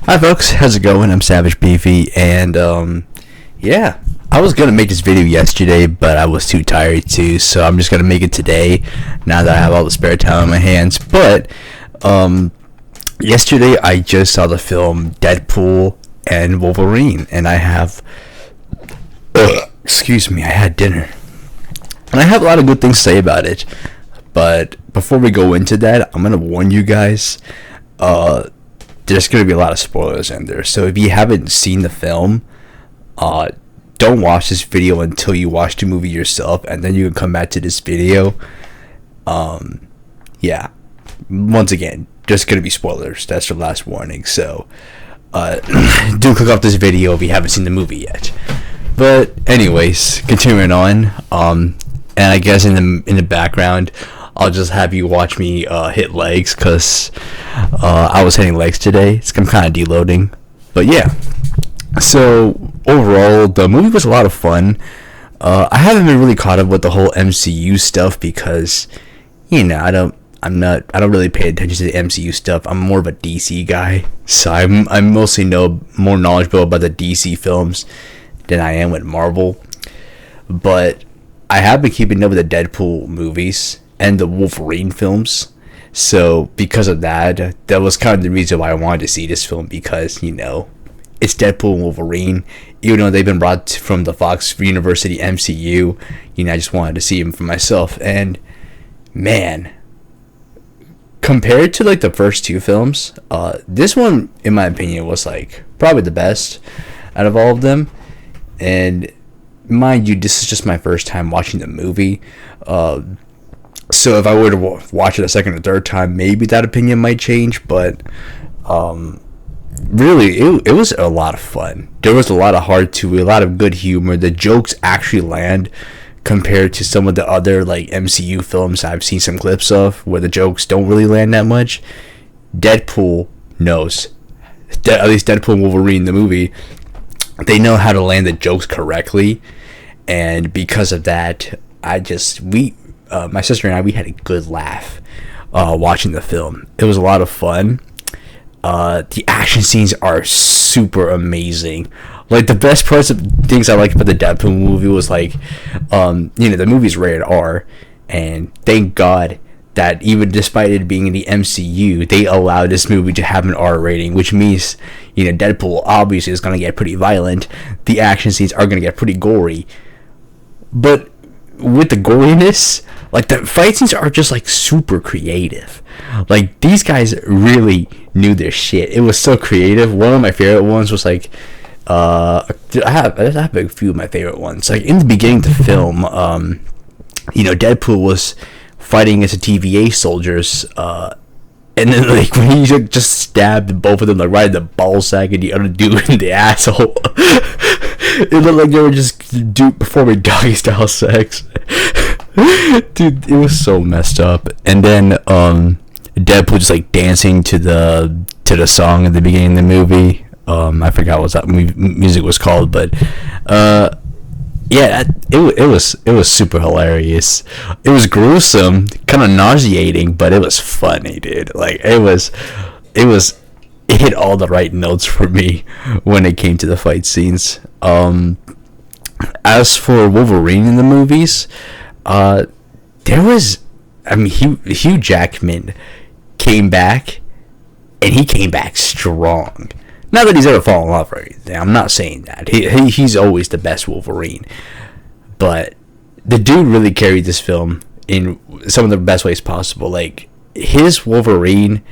Hi folks, how's it going? I'm Savage Beefy, and yeah, I was gonna make this video yesterday, but I was too tired to, so I'm just gonna make it today, now that I have all the spare time on my hands. But yesterday I just saw the film Deadpool and Wolverine, and I have, excuse me, I had dinner, and I have a lot of good things to say about it. But before we go into that, I'm gonna warn you guys. There's going to be a lot of spoilers in there. So if you haven't seen the film, don't watch this video until you watch the movie yourself, and then you can come back to this video. Yeah. Once again, there's going to be spoilers. That's the last warning. So do click off this video if you haven't seen the movie yet. But anyways, continuing on. And I guess in the background, I'll just have you watch me hit legs, because I was hitting legs today. I'm kind of deloading. But yeah. So overall, the movie was a lot of fun. I haven't been really caught up with the whole MCU stuff because, you know, I don't really pay attention to the MCU stuff. I'm more of a DC guy. So I'm mostly more knowledgeable about the DC films than I am with Marvel. But I have been keeping up with the Deadpool movies and the Wolverine films. So because of that was kind of the reason why I wanted to see this film, because, you know, it's Deadpool and Wolverine. Even though they've been brought from the Fox University MCU, you know, I just wanted to see them for myself. And man, compared to like the first two films, this one, in my opinion, was like probably the best out of all of them. And mind you, this is just my first time watching the movie. So if I were to watch it a second or third time, maybe that opinion might change. But really, it was a lot of fun. There was a lot of heart to it, a lot of good humor. The jokes actually land compared to some of the other like MCU films I've seen some clips of, where the jokes don't really land that much. Deadpool knows. At least Deadpool and Wolverine, the movie, they know how to land the jokes correctly. And because of that, my sister and I, we had a good laugh watching the film. It was a lot of fun. The action scenes are super amazing. Like, the best parts of things I liked about the Deadpool movie was like, you know, the movie's rated R, and thank God that even despite it being in the MCU, they allowed this movie to have an R rating, which means, you know, Deadpool obviously is going to get pretty violent. The action scenes are going to get pretty gory. But with the goriness, like, the fight scenes are just like super creative. Like, these guys really knew their shit. It was so creative. One of my favorite ones was like, I have a few of my favorite ones. Like, in the beginning of the film, you know, Deadpool was fighting against the TVA soldiers, and then, like, when he just stabbed both of them, like, right in the ball sack and the other dude in the asshole, it looked like they were just performing doggy style sex. Dude, it was so messed up. And then Deadpool just like dancing to the song at the beginning of the movie. I forgot what that music was called, but yeah, it was super hilarious. It was gruesome, kind of nauseating, but it was funny, dude. Like, it hit all the right notes for me when it came to the fight scenes. As for Wolverine in the movies, Hugh Jackman came back, and he came back strong. Not that he's ever fallen in love or anything. I'm not saying that. He's always the best Wolverine. But the dude really carried this film in some of the best ways possible. Like, his Wolverine,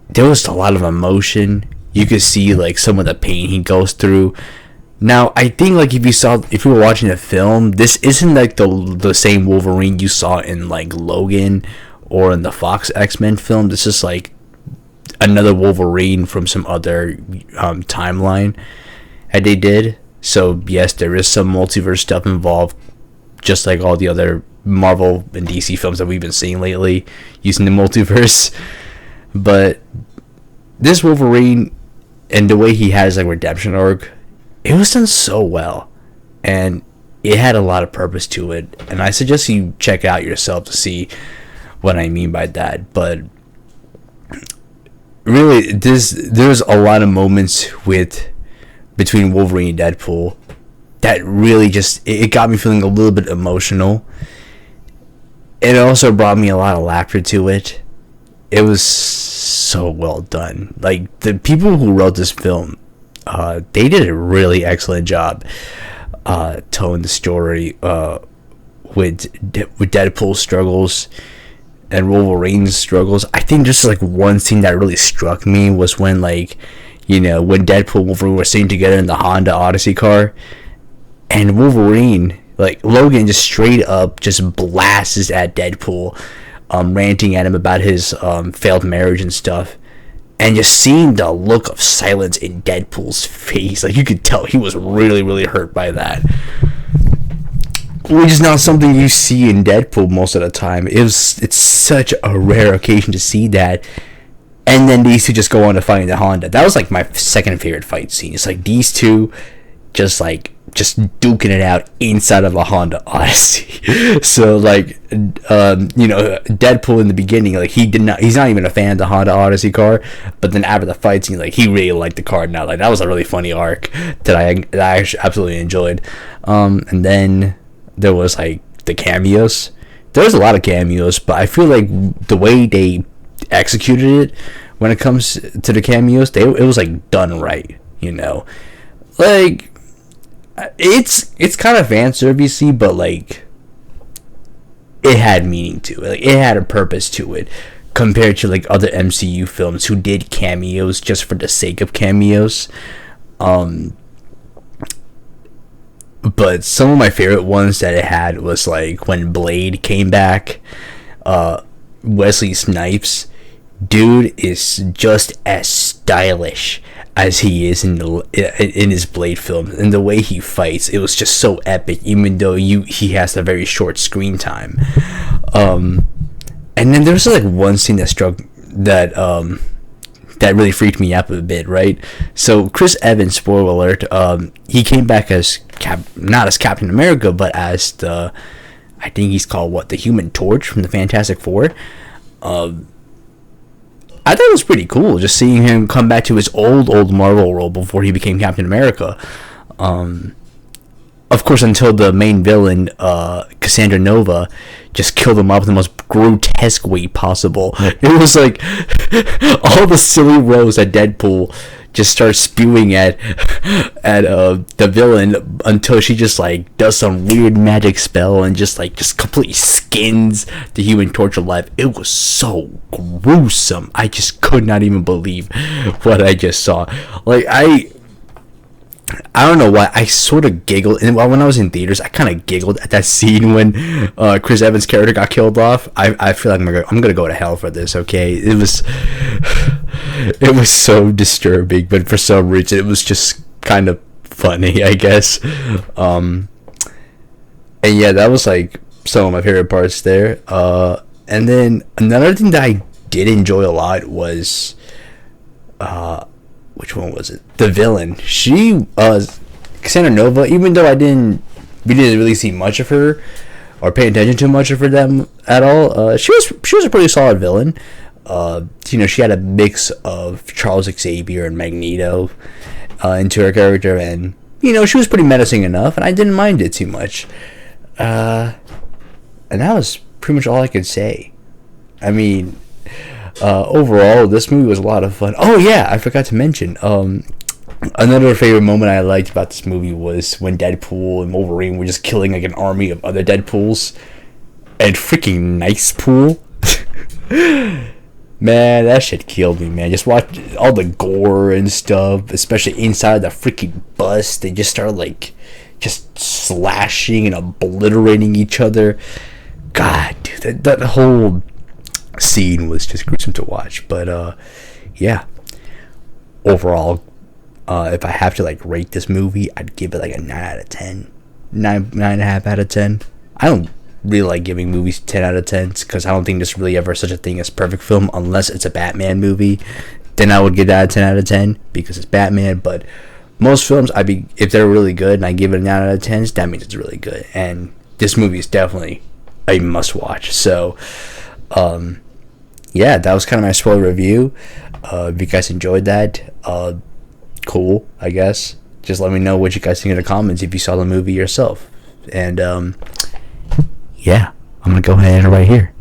there was a lot of emotion. You could see like some of the pain he goes through. Now, I think like if you were watching the film, this isn't like the same Wolverine you saw in like Logan or in the Fox X-Men film. This is like another Wolverine from some other timeline that they did. So yes, there is some multiverse stuff involved, just like all the other Marvel and DC films that we've been seeing lately using the multiverse. But this Wolverine and the way he has like redemption arc, it was done so well, and it had a lot of purpose to it. And I suggest you check it out yourself to see what I mean by that. But really, there's a lot of moments between Wolverine and Deadpool that really just it got me feeling a little bit emotional. It also brought me a lot of laughter to it. It was so well done. Like, the people who wrote this film, they did a really excellent job telling the story with Deadpool's struggles and Wolverine's struggles. I think just like one scene that really struck me was when, like, you know, when Deadpool and Wolverine were sitting together in the Honda Odyssey car, and Wolverine, like, Logan just straight up just blasts at Deadpool, ranting at him about his failed marriage and stuff. And just seeing the look of silence in Deadpool's face, like, you could tell he was really, really hurt by that. Which is not something you see in Deadpool most of the time. It's such a rare occasion to see that. And then these two just go on to fight in the Honda. That was like my second favorite fight scene. It's like these two just duking it out inside of a Honda Odyssey. So, like, you know, Deadpool in the beginning, like, he's not even a fan of the Honda Odyssey car, but then after the fight scene, like, he really liked the car now. Like, that was a really funny arc that I actually absolutely enjoyed. And then there was, like, the cameos. There was a lot of cameos, but I feel like the way they executed it when it comes to the cameos, it was, like, done right, you know? Like, it's kind of fan servicey, but, like, it had meaning to it. Like, it had a purpose to it, compared to, like, other MCU films who did cameos just for the sake of cameos. But some of my favorite ones that it had was, like, when Blade came back. Wesley Snipes, dude, is just as stylish as he is in his Blade film, and the way he fights, it was just so epic, even though he has a very short screen time. And then there was, like, one scene that really freaked me out a bit, right? So Chris Evans, spoiler alert, he came back as not as Captain America, but as I think he's called the Human Torch from the Fantastic Four. I thought it was pretty cool just seeing him come back to his old Marvel role before he became Captain America. Of course, until the main villain, Cassandra Nova, just killed him off in the most grotesque way possible. It was like all the silly roles that Deadpool just starts spewing at the villain until she just, like, does some weird magic spell and just completely skins the Human Torch alive. It was so gruesome. I just could not even believe what I just saw. Like, I don't know why, I sort of giggled, and when I was in theaters, I kind of giggled at that scene when Chris Evans' character got killed off. I feel like I'm gonna go to hell for this. Okay, it was so disturbing, but for some reason it was just kind of funny, I guess. And yeah, that was, like, some of my favorite parts there. And then another thing that I did enjoy a lot was which one was it? The villain. She, Cassandra Nova, even though we didn't really see much of her or pay attention to much of her them at all, she was a pretty solid villain. You know, she had a mix of Charles Xavier and Magneto into her character, and, you know, she was pretty menacing enough, and I didn't mind it too much. And that was pretty much all I could say. I mean, overall, this movie was a lot of fun. Oh yeah, I forgot to mention, another favorite moment I liked about this movie was when Deadpool and Wolverine were just killing, like, an army of other Deadpools, and freaking Nicepool. Man, that shit killed me, man. Just watch all the gore and stuff, especially inside the freaking bus. They just started, like, just slashing and obliterating each other. God, dude, that whole scene was just gruesome to watch. But yeah, overall, if I have to, like, rate this movie, I'd give it, like, a 9 out of 10, 9.5 out of 10. I don't really like giving movies 10 out of 10s because I don't think there's really ever such a thing as perfect film unless it's a Batman movie. Then I would give that a 10 out of 10 because it's Batman. But most films, if they're really good and I give it a 9 out of 10, that means it's really good. And this movie is definitely a must watch. So yeah, that was kind of my spoiler review. If you guys enjoyed that, cool, I guess. Just let me know what you guys think in the comments if you saw the movie yourself. And yeah, I'm gonna go ahead and end it right here.